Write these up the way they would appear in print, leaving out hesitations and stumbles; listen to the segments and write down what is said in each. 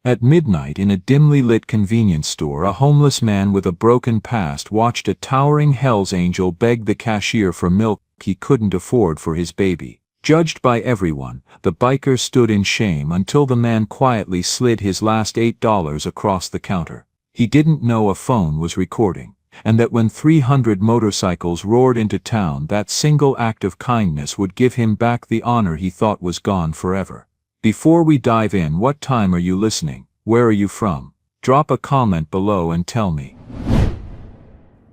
At midnight in a dimly lit convenience store, a homeless man with a broken past watched a towering Hell's Angel beg the cashier for milk he couldn't afford for his baby. Judged by everyone, the biker stood in shame until the man quietly slid his last $8 across the counter. He didn't know a phone was recording, and that when 300 motorcycles roared into town, that single act of kindness would give him back the honor he thought was gone forever. Before we dive in, what time are you listening? Where are you from? Drop a comment below and tell me.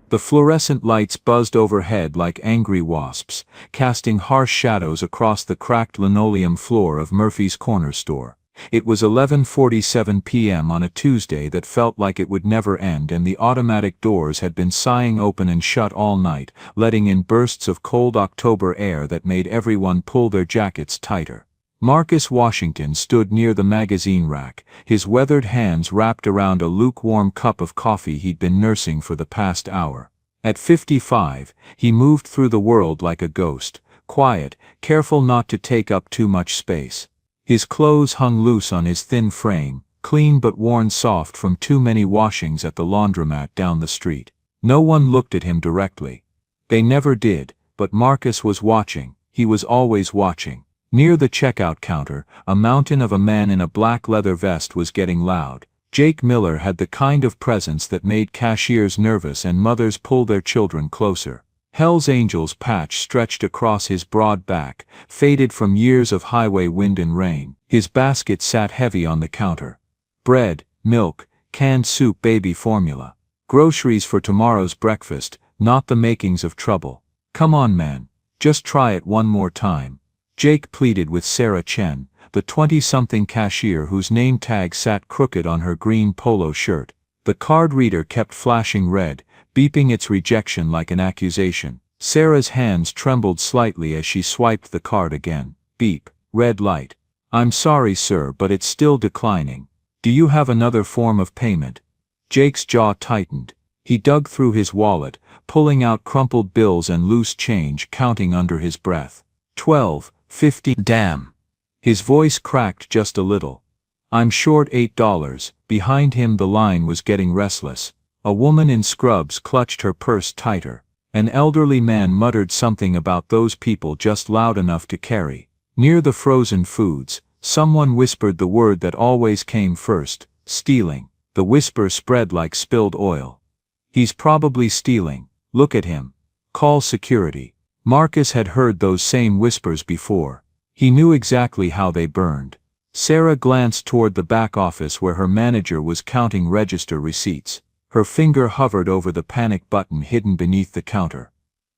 The fluorescent lights buzzed overhead like angry wasps, casting harsh shadows across the cracked linoleum floor of Murphy's Corner store. It was 11:47 p.m. on a Tuesday that felt like it would never end, and the automatic doors had been sighing open and shut all night, letting in bursts of cold October air that made everyone pull their jackets tighter. Marcus Washington stood near the magazine rack, his weathered hands wrapped around a lukewarm cup of coffee he'd been nursing for the past hour. At 55, he moved through the world like a ghost, quiet, careful not to take up too much space. His clothes hung loose on his thin frame, clean but worn soft from too many washings at the laundromat down the street. No one looked at him directly. They never did, but Marcus was watching. He was always watching. Near the checkout counter, a mountain of a man in a black leather vest was getting loud. Jake Miller had the kind of presence that made cashiers nervous and mothers pull their children closer. Hell's Angel's patch stretched across his broad back, faded from years of highway wind and rain. His basket sat heavy on the counter. Bread, milk, canned soup, baby formula. Groceries for tomorrow's breakfast, not the makings of trouble. Come on, man. Just try it one more time. Jake pleaded with Sarah Chen, the 20-something cashier whose name tag sat crooked on her green polo shirt. The card reader kept flashing red, beeping its rejection like an accusation. Sarah's hands trembled slightly as she swiped the card again. Beep. Red light. I'm sorry, sir, but it's still declining. Do you have another form of payment? Jake's jaw tightened. He dug through his wallet, pulling out crumpled bills and loose change, counting under his breath. 12, 50, damn. His voice cracked just a little. I'm short $8. Behind him the line was getting restless. A woman in scrubs clutched her purse tighter. An elderly man muttered something about those people just loud enough to carry. Near the frozen foods, someone whispered the word that always came first, stealing. The whisper spread like spilled oil. He's probably stealing. Look at him. Call security. Marcus had heard those same whispers before. He knew exactly how they burned. Sarah glanced toward the back office where her manager was counting register receipts. Her finger hovered over the panic button hidden beneath the counter.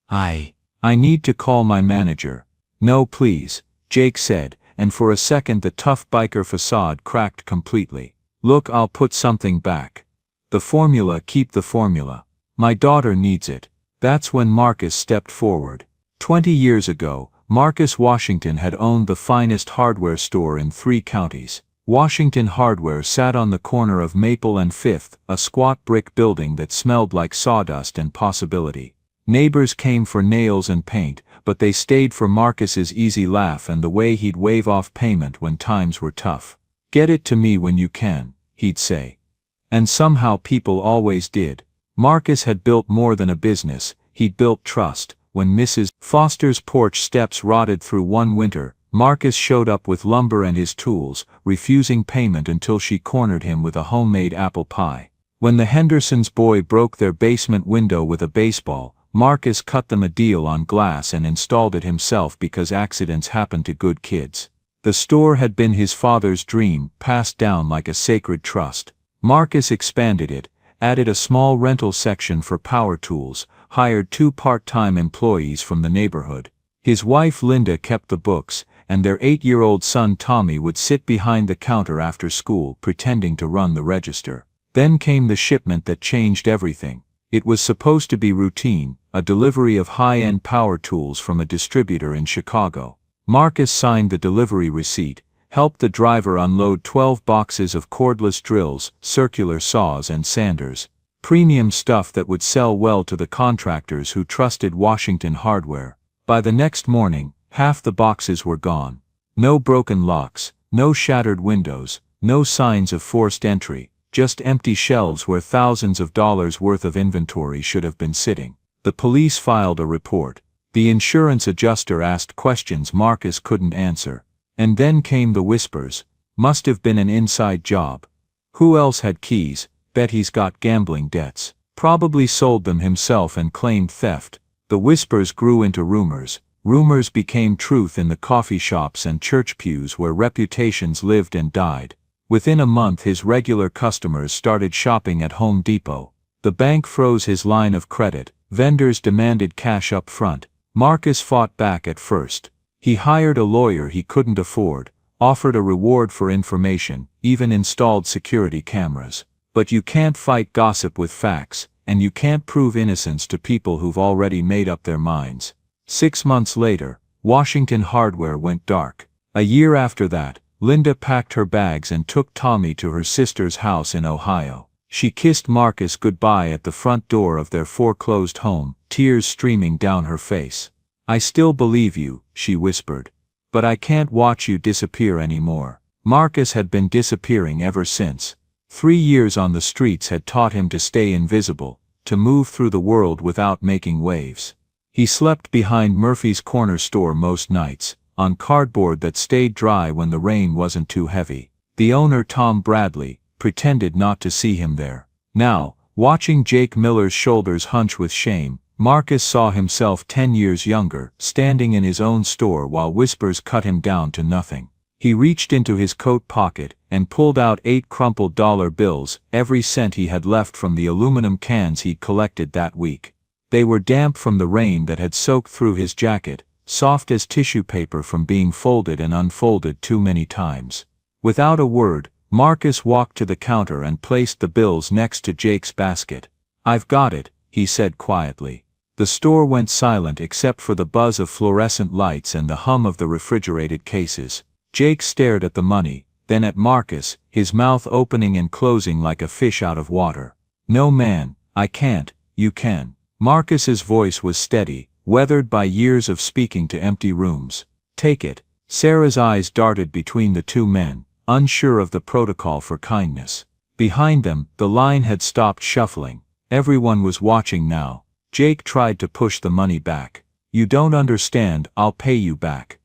I need to call my manager. No, please, Jake said, and for a second the tough biker facade cracked completely. Look, I'll put something back. The formula, keep the formula. My daughter needs it. That's when Marcus stepped forward. 20 years ago, Marcus Washington had owned the finest hardware store in 3 counties. Washington Hardware sat on the corner of Maple and 5th, a squat brick building that smelled like sawdust and possibility. Neighbors came for nails and paint, but they stayed for Marcus's easy laugh and the way he'd wave off payment when times were tough. Get it to me when you can, he'd say. And somehow people always did. Marcus had built more than a business, he'd built trust. When Mrs. Foster's porch steps rotted through one winter, Marcus showed up with lumber and his tools, refusing payment until she cornered him with a homemade apple pie. When the Hendersons' boy broke their basement window with a baseball, Marcus cut them a deal on glass and installed it himself because accidents happen to good kids. The store had been his father's dream, passed down like a sacred trust. Marcus expanded it, added a small rental section for power tools, hired 2 part-time employees from the neighborhood. His wife Linda kept the books, and their 8-year-old son Tommy would sit behind the counter after school pretending to run the register. Then came the shipment that changed everything. It was supposed to be routine, a delivery of high-end power tools from a distributor in Chicago. Marcus signed the delivery receipt, helped the driver unload 12 boxes of cordless drills, circular saws and sanders. Premium stuff that would sell well to the contractors who trusted Washington Hardware. By the next morning, half the boxes were gone. No broken locks, no shattered windows, No signs of forced entry, just empty shelves where thousands of dollars worth of inventory should have been sitting. The police filed a report. The insurance adjuster asked questions Marcus couldn't answer. And then came the whispers. Must have been an inside job. Who else had keys? Bet he's got gambling debts. Probably sold them himself and claimed theft. The whispers grew into rumors. Rumors became truth in the coffee shops and church pews where reputations lived and died. Within a month his regular customers started shopping at Home Depot. The bank froze his line of credit. Vendors demanded cash up front. Marcus fought back at first. He hired a lawyer he couldn't afford, offered a reward for information, even installed security cameras. But you can't fight gossip with facts, and you can't prove innocence to people who've already made up their minds. 6 months later, Washington Hardware went dark. A year after that, Linda packed her bags and took Tommy to her sister's house in Ohio. She kissed Marcus goodbye at the front door of their foreclosed home, tears streaming down her face. "I still believe you," she whispered. "But I can't watch you disappear anymore." Marcus had been disappearing ever since. 3 years on the streets had taught him to stay invisible, to move through the world without making waves. He slept behind Murphy's corner store most nights, on cardboard that stayed dry when the rain wasn't too heavy. The owner, Tom Bradley, pretended not to see him there. Now, watching Jake Miller's shoulders hunch with shame, Marcus saw himself 10 years younger, standing in his own store while whispers cut him down to nothing. He reached into his coat pocket and pulled out 8 crumpled dollar bills, every cent he had left from the aluminum cans he'd collected that week. They were damp from the rain that had soaked through his jacket, soft as tissue paper from being folded and unfolded too many times. Without a word, Marcus walked to the counter and placed the bills next to Jake's basket. "I've got it," he said quietly. The store went silent except for the buzz of fluorescent lights and the hum of the refrigerated cases. Jake stared at the money, then at Marcus, his mouth opening and closing like a fish out of water. "No man, I can't, you can." Marcus's voice was steady, weathered by years of speaking to empty rooms. "Take it." Sarah's eyes darted between the two men, unsure of the protocol for kindness. Behind them, the line had stopped shuffling. Everyone was watching now. Jake tried to push the money back. "You don't understand, I'll pay you back."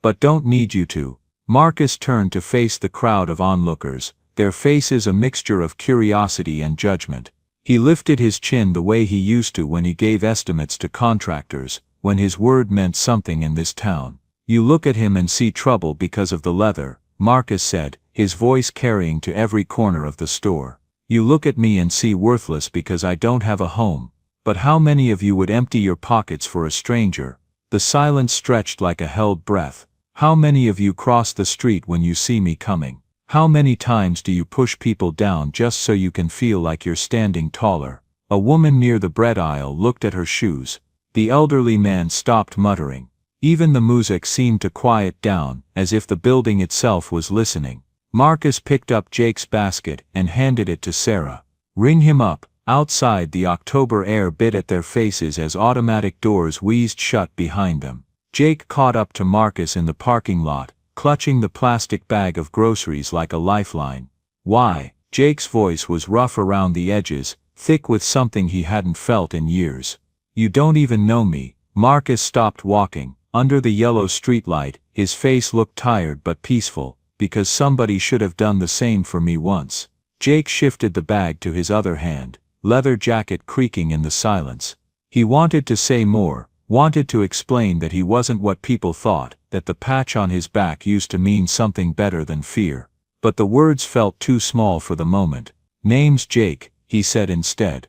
"But don't need you to." Marcus turned to face the crowd of onlookers, their faces a mixture of curiosity and judgment. He lifted his chin the way he used to when he gave estimates to contractors, when his word meant something in this town. "You look at him and see trouble because of the leather," Marcus said, his voice carrying to every corner of the store. "You look at me and see worthless because I don't have a home. But how many of you would empty your pockets for a stranger?" The silence stretched like a held breath. "How many of you cross the street when you see me coming? How many times do you push people down just so you can feel like you're standing taller?" A woman near the bread aisle looked at her shoes. The elderly man stopped muttering. Even the music seemed to quiet down, as if the building itself was listening. Marcus picked up Jake's basket and handed it to Sarah. "Ring him up." Outside, the October air bit at their faces as automatic doors wheezed shut behind them. Jake caught up to Marcus in the parking lot, clutching the plastic bag of groceries like a lifeline. "Why?" Jake's voice was rough around the edges, thick with something he hadn't felt in years. "You don't even know me." Marcus stopped walking. Under the yellow streetlight, his face looked tired but peaceful, "because somebody should have done the same for me once." Jake shifted the bag to his other hand, leather jacket creaking in the silence. He wanted to say more, wanted to explain that he wasn't what people thought, that the patch on his back used to mean something better than fear. But the words felt too small for the moment. "Name's Jake," he said instead.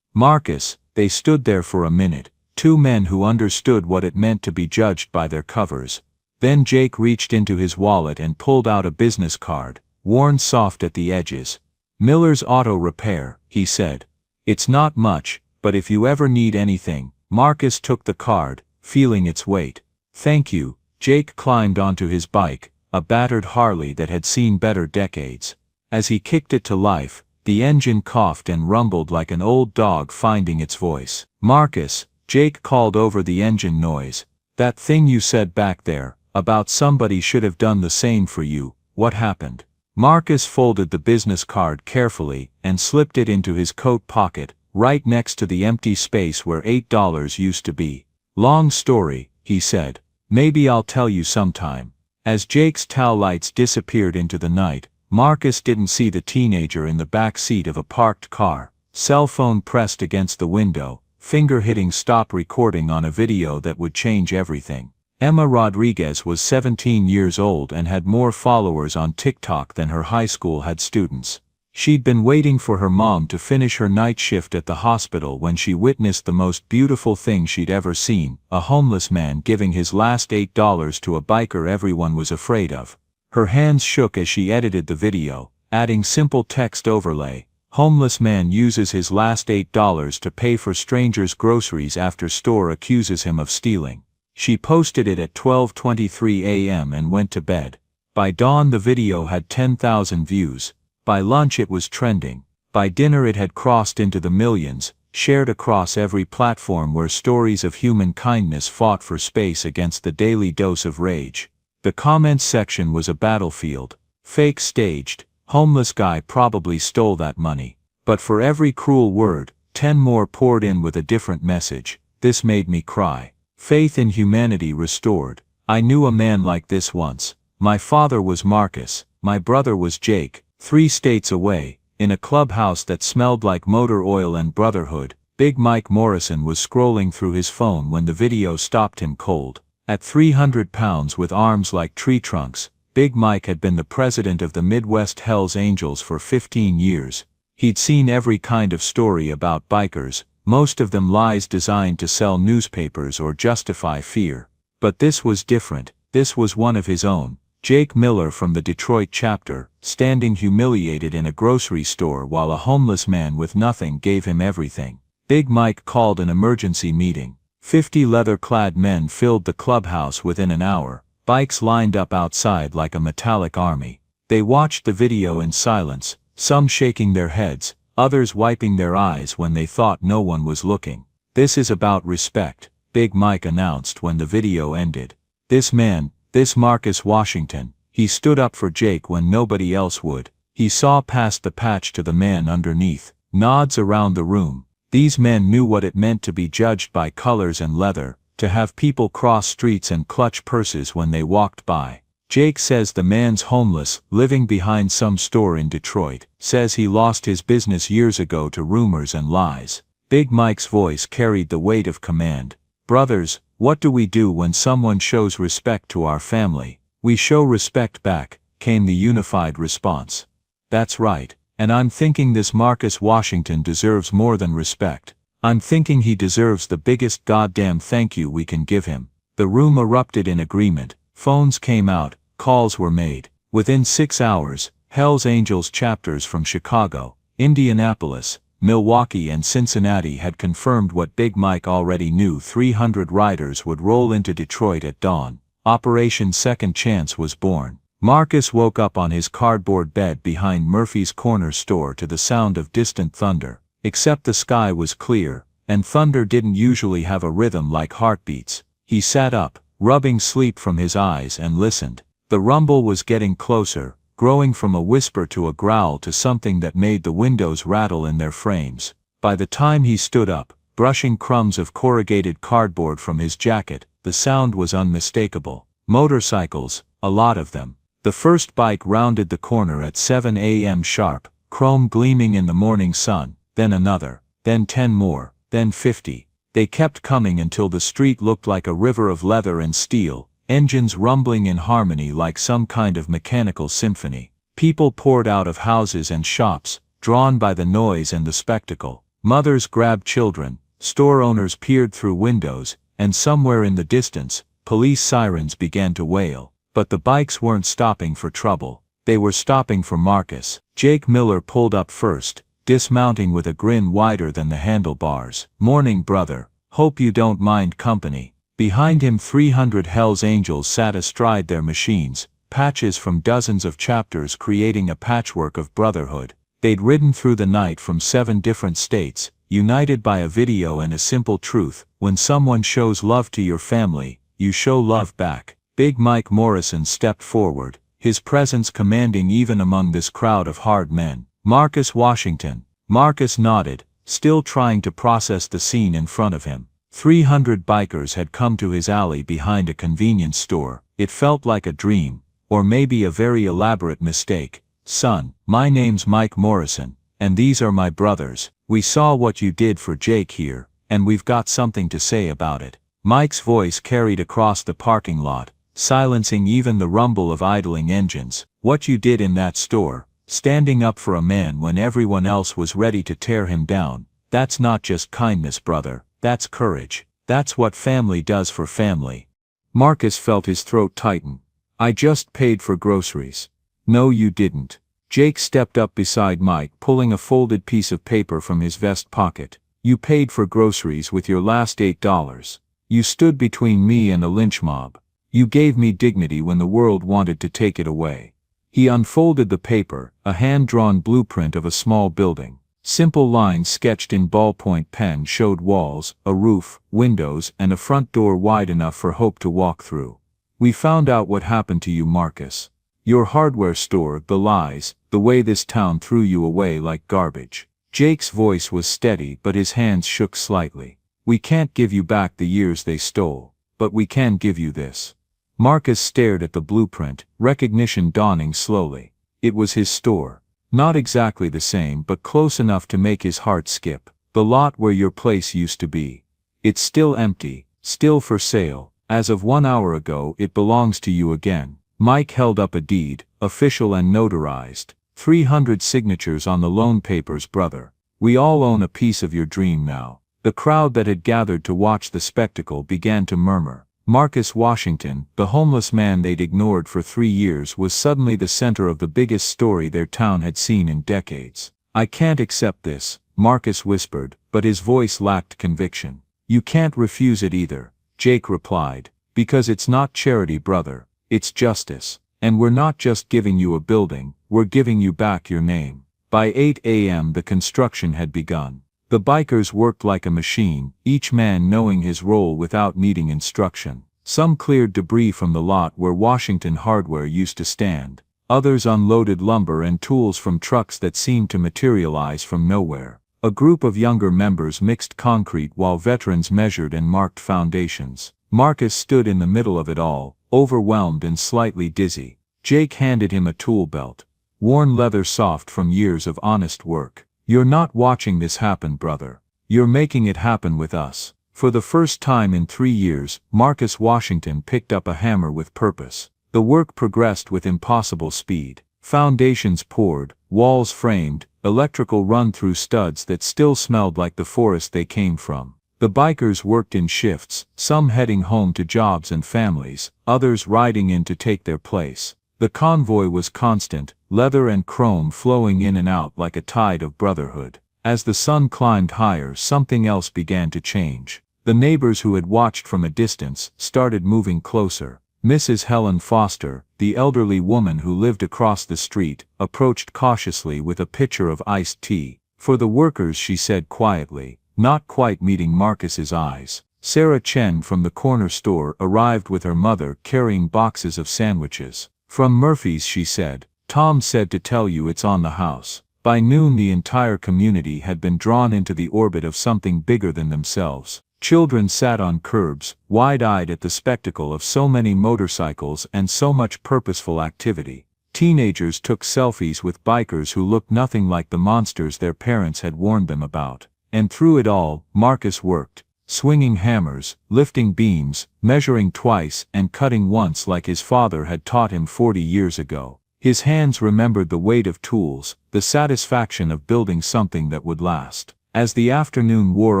"Marcus." They stood there for a minute, two men who understood what it meant to be judged by their covers. Then Jake reached into his wallet and pulled out a business card, worn soft at the edges. "Miller's Auto Repair," he said. "It's not much, but if you ever need anything." Marcus took the card, feeling its weight. "Thank you." Jake climbed onto his bike, a battered Harley that had seen better decades. As he kicked it to life, the engine coughed and rumbled like an old dog finding its voice. "Marcus," Jake called over the engine noise, "that thing you said back there, about somebody should have done the same for you, what happened?" Marcus folded the business card carefully and slipped it into his coat pocket, right next to the empty space where $8 used to be. "Long story," he said. "Maybe I'll tell you sometime." As Jake's tail lights disappeared into the night, Marcus didn't see the teenager in the back seat of a parked car, cell phone pressed against the window, finger hitting stop recording on a video that would change everything. Emma Rodriguez was 17 years old and had more followers on TikTok than her high school had students. She'd been waiting for her mom to finish her night shift at the hospital when she witnessed the most beautiful thing she'd ever seen, a homeless man giving his last $8 to a biker everyone was afraid of. Her hands shook as she edited the video, adding simple text overlay. "Homeless man uses his last $8 to pay for stranger's groceries after store accuses him of stealing." She posted it at 12:23 a.m. and went to bed. By dawn the video had 10,000 views. By lunch it was trending. By dinner it had crossed into the millions, shared across every platform where stories of human kindness fought for space against the daily dose of rage. The comments section was a battlefield. "Fake staged. Homeless guy probably stole that money." But for every cruel word, 10 more poured in with a different message. "This made me cry. Faith in humanity restored. I knew a man like this once. My father was Marcus, my brother was Jake, 3 states away, in a clubhouse that smelled like motor oil and brotherhood." Big Mike Morrison was scrolling through his phone when the video stopped him cold. At 300 pounds with arms like tree trunks, Big Mike had been the president of the Midwest Hells Angels for 15 years. He'd seen every kind of story about bikers, most of them lies designed to sell newspapers or justify fear. But this was different. This was one of his own. Jake Miller from the Detroit chapter, standing humiliated in a grocery store while a homeless man with nothing gave him everything. Big Mike called an emergency meeting. 50 leather-clad men filled the clubhouse within an hour, bikes lined up outside like a metallic army. They watched the video in silence, some shaking their heads, others wiping their eyes when they thought no one was looking. "This is about respect," Big Mike announced when the video ended. "This man, this Marcus Washington, he stood up for Jake when nobody else would." He saw past the patch to the man underneath. Nods around the room. These men knew what it meant to be judged by colors and leather, to have people cross streets and clutch purses when they walked by. "Jake says the man's homeless, living behind some store in Detroit, says he lost his business years ago to rumors and lies." Big Mike's voice carried the weight of command. "Brothers, what do we do when someone shows respect to our family?" "We show respect back," came the unified response. "That's right. And I'm thinking this Marcus Washington deserves more than respect. I'm thinking he deserves the biggest goddamn thank you we can give him." The room erupted in agreement. Phones came out, calls were made. Within 6 hours, Hells Angels chapters from Chicago, Indianapolis, Milwaukee and Cincinnati had confirmed what Big Mike already knew: 300 riders would roll into Detroit at dawn. Operation Second Chance was born. Marcus woke up on his cardboard bed behind Murphy's Corner store to the sound of distant thunder. Except the sky was clear, and thunder didn't usually have a rhythm like heartbeats. He sat up, rubbing sleep from his eyes, and listened. The rumble was getting closer, growing from a whisper to a growl to something that made the windows rattle in their frames. By the time he stood up, brushing crumbs of corrugated cardboard from his jacket, the sound was unmistakable. Motorcycles, a lot of them. The first bike rounded the corner at 7 a.m. sharp, chrome gleaming in the morning sun, then another, then 10 more, then 50. They kept coming until the street looked like a river of leather and steel, engines rumbling in harmony like some kind of mechanical symphony. People poured out of houses and shops, drawn by the noise and the spectacle. Mothers grabbed children, store owners peered through windows, and somewhere in the distance, police sirens began to wail. But the bikes weren't stopping for trouble. They were stopping for Marcus. Jake Miller pulled up first, dismounting with a grin wider than the handlebars. "Morning, brother. Hope you don't mind company." Behind him 300 Hells Angels sat astride their machines, patches from dozens of chapters creating a patchwork of brotherhood. They'd ridden through the night from 7 different states, united by a video and a simple truth: when someone shows love to your family, you show love back. Big Mike Morrison stepped forward, his presence commanding even among this crowd of hard men. "Marcus Washington." Marcus nodded, still trying to process the scene in front of him. 300 bikers had come to his alley behind a convenience store. It felt like a dream, or maybe a very elaborate mistake. "Son, my name's Mike Morrison, and these are my brothers. We saw what you did for Jake here, and we've got something to say about it." Mike's voice carried across the parking lot, silencing even the rumble of idling engines. "What you did in that store, standing up for a man when everyone else was ready to tear him down, that's not just kindness, brother, that's courage. That's what family does for family." Marcus felt his throat tighten. "I just paid for groceries." "No, you didn't." Jake stepped up beside Mike, pulling a folded piece of paper from his vest pocket. "You paid for groceries with your last $8. You stood between me and a lynch mob. You gave me dignity when the world wanted to take it away." He unfolded the paper, a hand-drawn blueprint of a small building. Simple lines sketched in ballpoint pen showed walls, a roof, windows, and a front door wide enough for Hope to walk through. "We found out what happened to you, Marcus. Your hardware store, the lies, the way this town threw you away like garbage." Jake's voice was steady, but his hands shook slightly. "We can't give you back the years they stole, but we can give you this." Marcus stared at the blueprint, recognition dawning slowly. It was his store. Not exactly the same, but close enough to make his heart skip. "The lot where your place used to be. It's still empty, still for sale. As of 1 hour ago, it belongs to you again." Mike held up a deed, official and notarized. 300 signatures on the loan papers, brother. "We all own a piece of your dream now." The crowd that had gathered to watch the spectacle began to murmur. Marcus Washington, the homeless man they'd ignored for 3 years, was suddenly the center of the biggest story their town had seen in decades. "I can't accept this," Marcus whispered, but his voice lacked conviction. "You can't refuse it either," Jake replied, "because it's not charity, brother, it's justice. And we're not just giving you a building, we're giving you back your name." By 8 a.m. the construction had begun. The bikers worked like a machine, each man knowing his role without needing instruction. Some cleared debris from the lot where Washington Hardware used to stand. Others unloaded lumber and tools from trucks that seemed to materialize from nowhere. A group of younger members mixed concrete while veterans measured and marked foundations. Marcus stood in the middle of it all, overwhelmed and slightly dizzy. Jake handed him a tool belt. Worn leather, soft from years of honest work. "You're not watching this happen, brother. You're making it happen with us." For the first time in 3 years, Marcus Washington picked up a hammer with purpose. The work progressed with impossible speed. Foundations poured, walls framed, electrical run through studs that still smelled like the forest they came from. The bikers worked in shifts, some heading home to jobs and families, others riding in to take their place. The convoy was constant, leather and chrome flowing in and out like a tide of brotherhood. As the sun climbed higher, something else began to change. The neighbors who had watched from a distance started moving closer. Mrs. Helen Foster, the elderly woman who lived across the street, approached cautiously with a pitcher of iced tea. "For the workers," she said quietly, not quite meeting Marcus's eyes. Sarah Chen from the corner store arrived with her mother carrying boxes of sandwiches. "From Murphy's," she said. "Tom said to tell you it's on the house." By noon the entire community had been drawn into the orbit of something bigger than themselves. Children sat on curbs, wide-eyed at the spectacle of so many motorcycles and so much purposeful activity. Teenagers took selfies with bikers who looked nothing like the monsters their parents had warned them about. And through it all, Marcus worked, swinging hammers, lifting beams, measuring twice and cutting once like his father had taught him 40 years ago. His hands remembered the weight of tools, the satisfaction of building something that would last. As the afternoon wore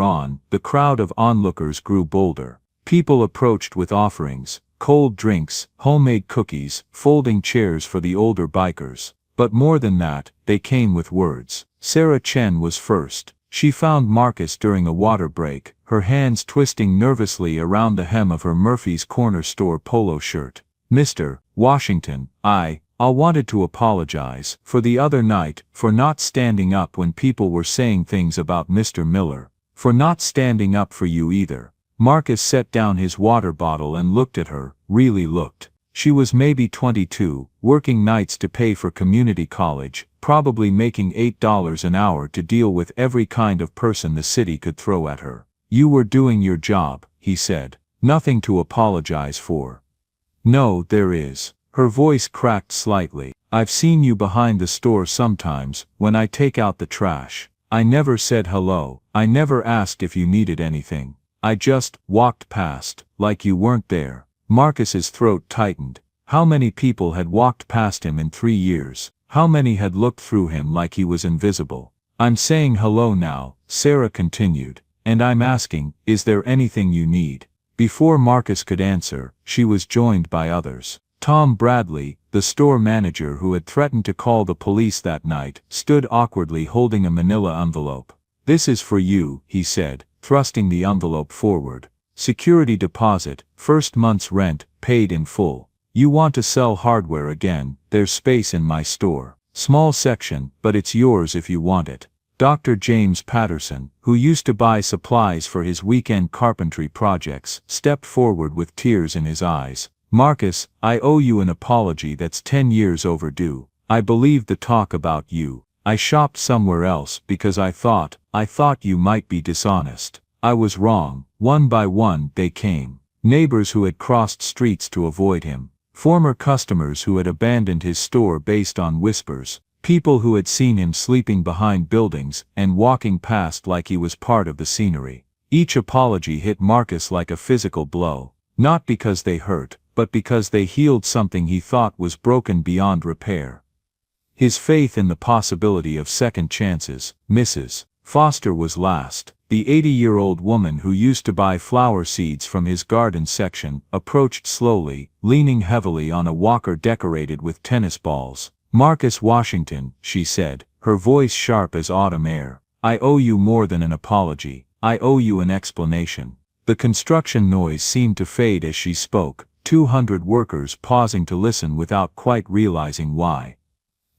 on, the crowd of onlookers grew bolder. People approached with offerings, cold drinks, homemade cookies, folding chairs for the older bikers. But more than that, they came with words. Sarah Chen was first. She found Marcus during a water break, her hands twisting nervously around the hem of her Murphy's Corner store polo shirt. "Mr. Washington, I wanted to apologize for the other night, for not standing up when people were saying things about Mr. Miller, for not standing up for you either." Marcus set down his water bottle and looked at her, really looked. She was maybe 22, working nights to pay for community college, probably making $8 an hour to deal with every kind of person the city could throw at her. "You were doing your job," he said. "Nothing to apologize for." "No, there is." Her voice cracked slightly. "I've seen you behind the store sometimes, when I take out the trash. I never said hello, I never asked if you needed anything. I just walked past, like you weren't there." Marcus's throat tightened. How many people had walked past him in 3 years? How many had looked through him like he was invisible? "I'm saying hello now," Sarah continued, "and I'm asking, is there anything you need?" Before Marcus could answer, she was joined by others. Tom Bradley, the store manager who had threatened to call the police that night, stood awkwardly holding a manila envelope. "This is for you," he said, thrusting the envelope forward. "Security deposit, first month's rent, paid in full. You want to sell hardware again, there's space in my store. Small section, but it's yours if you want it." Dr. James Patterson, who used to buy supplies for his weekend carpentry projects, stepped forward with tears in his eyes. "Marcus, I owe you an apology that's 10 years overdue. I believed the talk about you. I shopped somewhere else because I thought you might be dishonest. I was wrong." One by one they came. Neighbors who had crossed streets to avoid him. Former customers who had abandoned his store based on whispers. People who had seen him sleeping behind buildings and walking past like he was part of the scenery. Each apology hit Marcus like a physical blow. Not because they hurt, but because they healed something he thought was broken beyond repair. His faith in the possibility of second chances. Mrs. Foster was last. The 80-year-old woman who used to buy flower seeds from his garden section approached slowly, leaning heavily on a walker decorated with tennis balls. "Marcus Washington," she said, her voice sharp as autumn air. "I owe you more than an apology. I owe you an explanation." The construction noise seemed to fade as she spoke, 200 workers pausing to listen without quite realizing why.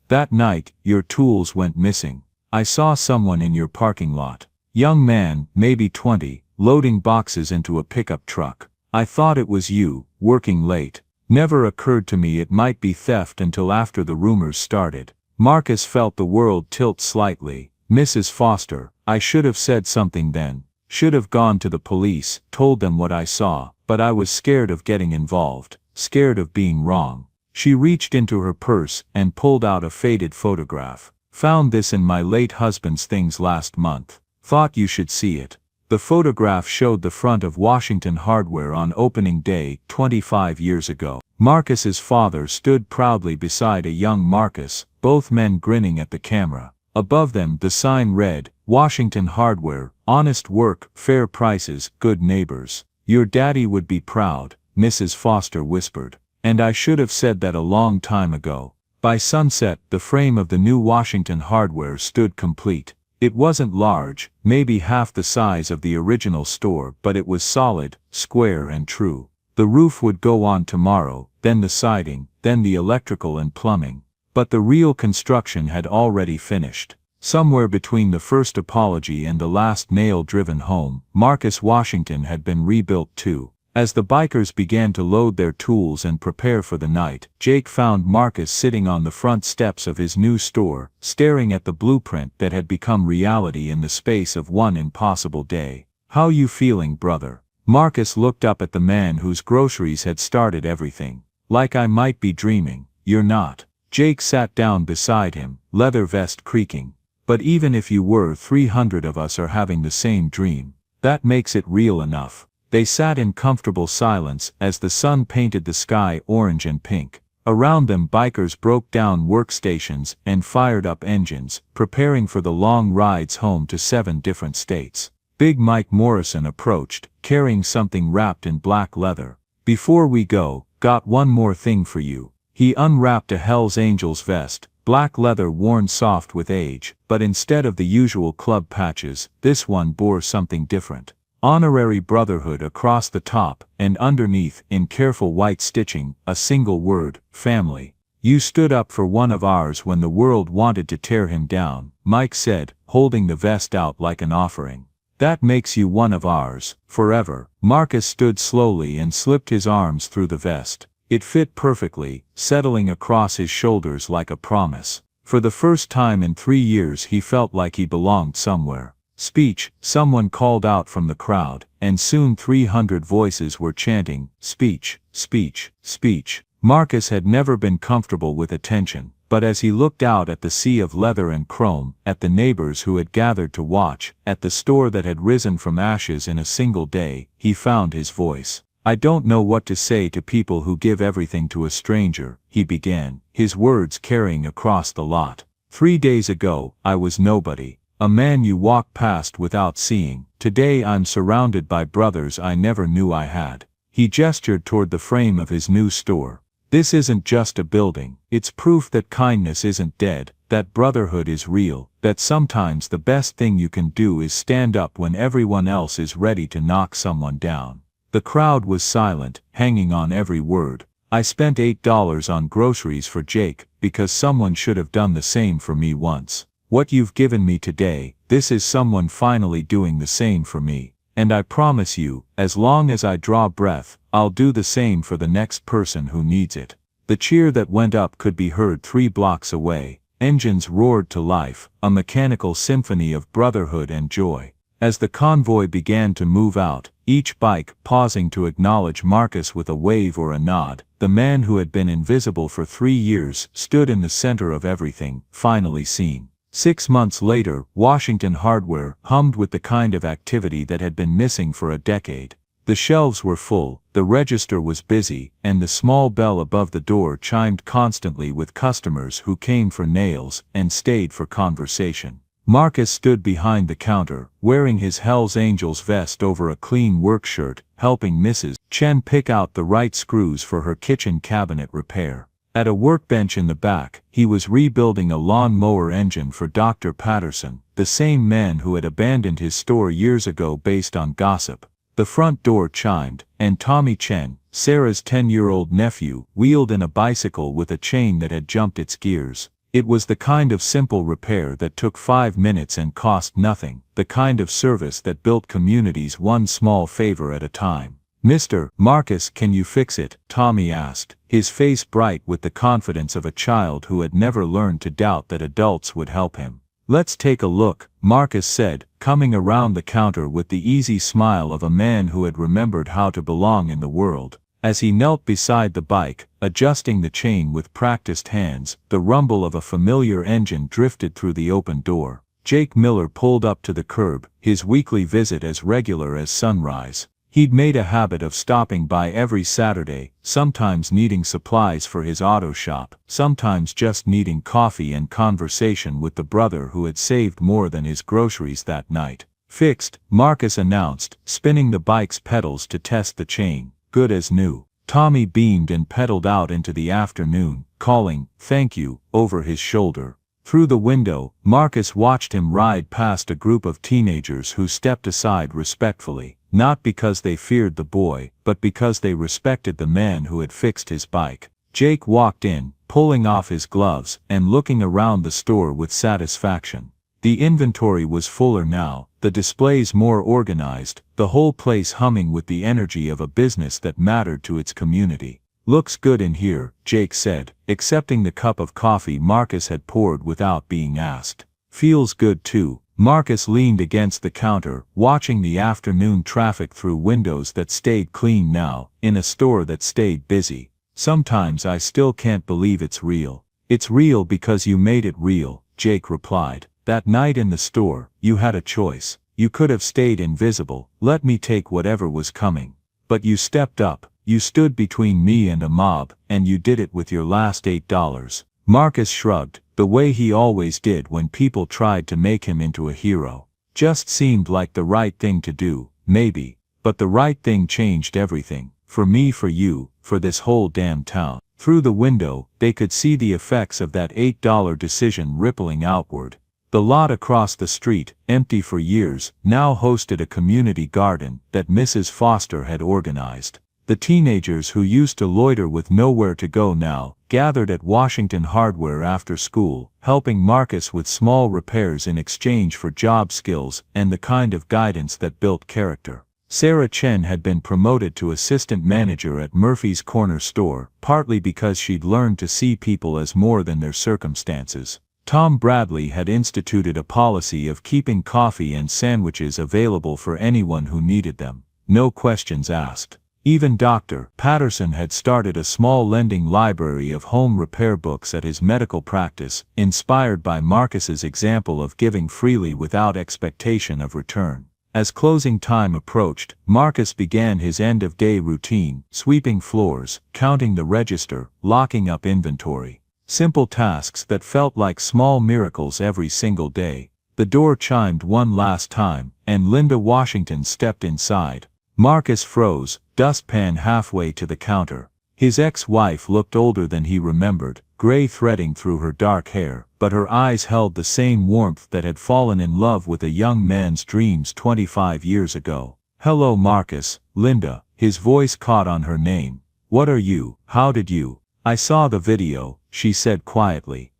"That night, your tools went missing. I saw someone in your parking lot. Young man, maybe 20, loading boxes into a pickup truck. I thought it was you, working late. Never occurred to me it might be theft until after the rumors started." Marcus felt the world tilt slightly. "Mrs. Foster, I should have said something then. Should have gone to the police, told them what I saw, but I was scared of getting involved, scared of being wrong." She reached into her purse and pulled out a faded photograph. "Found this in my late husband's things last month. Thought you should see it." The photograph showed the front of Washington Hardware on opening day 25 years ago. Marcus's father stood proudly beside a young Marcus, both men grinning at the camera. Above them the sign read, "Washington Hardware, honest work, fair prices, good neighbors." "Your daddy would be proud," Mrs. Foster whispered. "And I should have said that a long time ago." By sunset, the frame of the new Washington Hardware stood complete. It wasn't large, maybe half the size of the original store, but it was solid, square and true. The roof would go on tomorrow, then the siding, then the electrical and plumbing. But the real construction had already finished. Somewhere between the first apology and the last nail-driven home, Marcus Washington had been rebuilt too. As the bikers began to load their tools and prepare for the night, Jake found Marcus sitting on the front steps of his new store, staring at the blueprint that had become reality in the space of one impossible day. "How you feeling, brother?" Marcus looked up at the man whose groceries had started everything. "Like I might be dreaming." "You're not." Jake sat down beside him, leather vest creaking. "But even if you were, 300 of us are having the same dream. That makes it real enough." They sat in comfortable silence as the sun painted the sky orange and pink. Around them bikers broke down workstations and fired up engines, preparing for the long rides home to 7 different states. Big Mike Morrison approached, carrying something wrapped in black leather. "Before we go, got one more thing for you." He unwrapped a Hell's Angels vest, black leather worn soft with age, but instead of the usual club patches, this one bore something different. Honorary Brotherhood across the top, and underneath, in careful white stitching, a single word, family. "You stood up for one of ours when the world wanted to tear him down," Mike said, holding the vest out like an offering. "That makes you one of ours, forever." Marcus stood slowly and slipped his arms through the vest. It fit perfectly, settling across his shoulders like a promise. For the first time in 3 years he felt like he belonged somewhere. Speech, someone called out from the crowd, and soon 300 voices were chanting, speech, speech, speech. Marcus had never been comfortable with attention, but as he looked out at the sea of leather and chrome, at the neighbors who had gathered to watch, at the store that had risen from ashes in a single day, he found his voice. "I don't know what to say to people who give everything to a stranger," he began, his words carrying across the lot. "3 days ago, I was nobody. A man you walk past without seeing. Today I'm surrounded by brothers I never knew I had." He gestured toward the frame of his new store. "This isn't just a building. It's proof that kindness isn't dead, that brotherhood is real, that sometimes the best thing you can do is stand up when everyone else is ready to knock someone down." The crowd was silent, hanging on every word. "I spent $8 on groceries for Jake, because someone should have done the same for me once. What you've given me today, this is someone finally doing the same for me. And I promise you, as long as I draw breath, I'll do the same for the next person who needs it." The cheer that went up could be heard 3 blocks away. Engines roared to life, a mechanical symphony of brotherhood and joy. As the convoy began to move out, each bike pausing to acknowledge Marcus with a wave or a nod, the man who had been invisible for 3 years stood in the center of everything, finally seen. 6 months later, Washington Hardware hummed with the kind of activity that had been missing for a decade. The shelves were full, the register was busy, and the small bell above the door chimed constantly with customers who came for nails and stayed for conversation. Marcus stood behind the counter, wearing his Hell's Angels vest over a clean work shirt, helping Mrs. Chen pick out the right screws for her kitchen cabinet repair. At a workbench in the back, he was rebuilding a lawn mower engine for Dr. Patterson, the same man who had abandoned his store years ago based on gossip. The front door chimed, and Tommy Chen, Sarah's 10-year-old nephew, wheeled in a bicycle with a chain that had jumped its gears. It was the kind of simple repair that took 5 minutes and cost nothing, the kind of service that built communities one small favor at a time. "Mr. Marcus, can you fix it?" Tommy asked, his face bright with the confidence of a child who had never learned to doubt that adults would help him. "Let's take a look," Marcus said, coming around the counter with the easy smile of a man who had remembered how to belong in the world. As he knelt beside the bike, adjusting the chain with practiced hands, the rumble of a familiar engine drifted through the open door. Jake Miller pulled up to the curb, his weekly visit as regular as sunrise. He'd made a habit of stopping by every Saturday, sometimes needing supplies for his auto shop, sometimes just needing coffee and conversation with the brother who had saved more than his groceries that night. "Fixed," Marcus announced, spinning the bike's pedals to test the chain. "Good as new." Tommy beamed and pedaled out into the afternoon, calling, "Thank you," over his shoulder. Through the window, Marcus watched him ride past a group of teenagers who stepped aside respectfully, not because they feared the boy, but because they respected the man who had fixed his bike. Jake walked in, pulling off his gloves, and looking around the store with satisfaction. The inventory was fuller now, the displays more organized, the whole place humming with the energy of a business that mattered to its community. "Looks good in here," Jake said, accepting the cup of coffee Marcus had poured without being asked. "Feels good too." Marcus leaned against the counter, watching the afternoon traffic through windows that stayed clean now, in a store that stayed busy. "Sometimes I still can't believe it's real." "It's real because you made it real," Jake replied. "That night in the store, you had a choice. You could have stayed invisible, let me take whatever was coming. But you stepped up, you stood between me and a mob, and you did it with your last $8. Marcus shrugged, the way he always did when people tried to make him into a hero. Just seemed like the right thing to do, maybe. But the right thing changed everything. For me, for you, for this whole damn town. Through the window, they could see the effects of that $8 decision rippling outward. The lot across the street, empty for years, now hosted a community garden that Mrs. Foster had organized. The teenagers who used to loiter with nowhere to go now gathered at Washington Hardware after school, helping Marcus with small repairs in exchange for job skills and the kind of guidance that built character. Sarah Chen had been promoted to assistant manager at Murphy's Corner store, partly because she'd learned to see people as more than their circumstances. Tom Bradley had instituted a policy of keeping coffee and sandwiches available for anyone who needed them, no questions asked. Even Dr. Patterson had started a small lending library of home repair books at his medical practice, inspired by Marcus's example of giving freely without expectation of return. As closing time approached, Marcus began his end-of-day routine, sweeping floors, counting the register, locking up inventory. Simple tasks that felt like small miracles every single day. The door chimed one last time, and Linda Washington stepped inside. Marcus froze, dustpan halfway to the counter. His ex-wife looked older than he remembered, gray threading through her dark hair, but her eyes held the same warmth that had fallen in love with a young man's dreams 25 years ago. "Hello Marcus," Linda, his voice caught on her name. "What are you? How did you?" "I saw the video," she said quietly.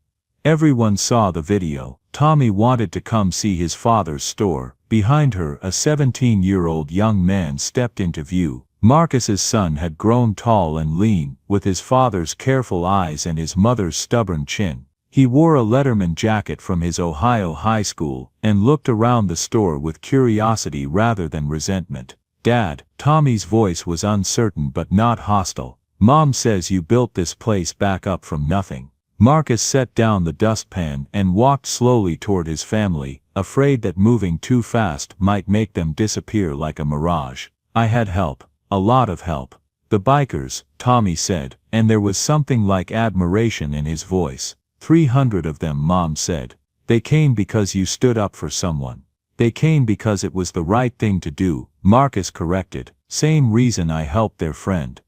Everyone saw the video. Tommy wanted to come see his father's store. Behind her, a 17-year-old young man stepped into view. Marcus's son had grown tall and lean, with his father's careful eyes and his mother's stubborn chin. He wore a Letterman jacket from his Ohio high school, and looked around the store with curiosity rather than resentment. "Dad," Tommy's voice was uncertain but not hostile. "Mom says you built this place back up from nothing." Marcus set down the dustpan and walked slowly toward his family, afraid that moving too fast might make them disappear like a mirage. "I had help. A lot of help. The bikers," Tommy said, and there was something like admiration in his voice. 300 of them, Mom said. "They came because you stood up for someone." "They came because it was the right thing to do," Marcus corrected. "Same reason I helped their friend.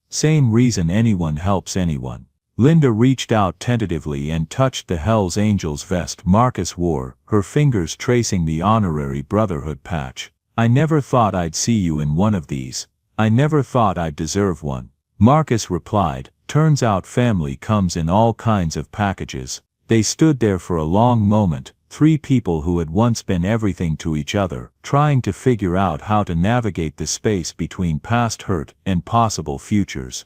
Same reason anyone helps anyone." Linda reached out tentatively and touched the Hells Angels vest Marcus wore, her fingers tracing the honorary brotherhood patch. "I never thought I'd see you in one of these. I never thought I'd deserve one." Marcus replied, "Turns out family comes in all kinds of packages." They stood there for a long moment, three people who had once been everything to each other, trying to figure out how to navigate the space between past hurt and possible futures.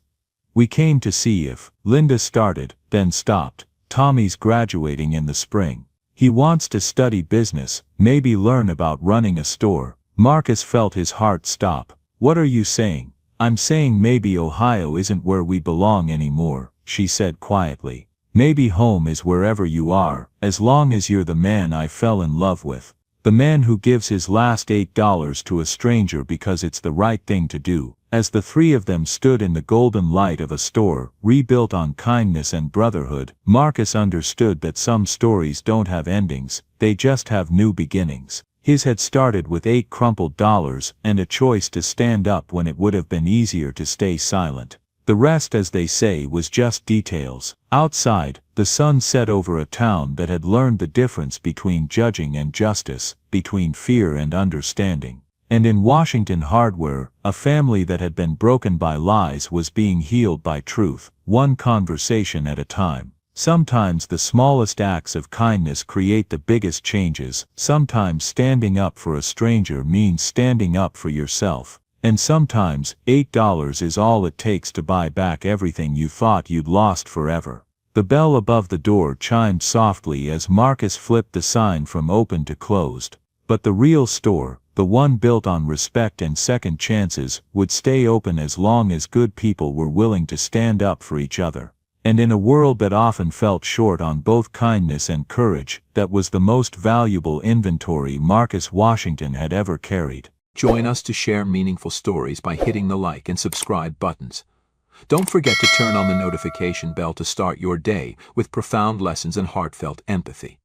"We came to see if," Linda started, then stopped. "Tommy's graduating in the spring. He wants to study business, maybe learn about running a store." Marcus felt his heart stop. "What are you saying?" "I'm saying maybe Ohio isn't where we belong anymore," she said quietly. "Maybe home is wherever you are, as long as you're the man I fell in love with. The man who gives his last $8 to a stranger because it's the right thing to do." As the three of them stood in the golden light of a store, rebuilt on kindness and brotherhood, Marcus understood that some stories don't have endings, they just have new beginnings. His had started with 8 crumpled dollars and a choice to stand up when it would have been easier to stay silent. The rest, as they say, was just details. Outside, the sun set over a town that had learned the difference between judging and justice, between fear and understanding. And in Washington Hardware, a family that had been broken by lies was being healed by truth, one conversation at a time. Sometimes the smallest acts of kindness create the biggest changes. Sometimes standing up for a stranger means standing up for yourself. And sometimes, $8 is all it takes to buy back everything you thought you'd lost forever. The bell above the door chimed softly as Marcus flipped the sign from open to closed. But the real store, the one built on respect and second chances, would stay open as long as good people were willing to stand up for each other. And in a world that often felt short on both kindness and courage, that was the most valuable inventory Marcus Washington had ever carried. Join us to share meaningful stories by hitting the like and subscribe buttons. Don't forget to turn on the notification bell to start your day with profound lessons and heartfelt empathy.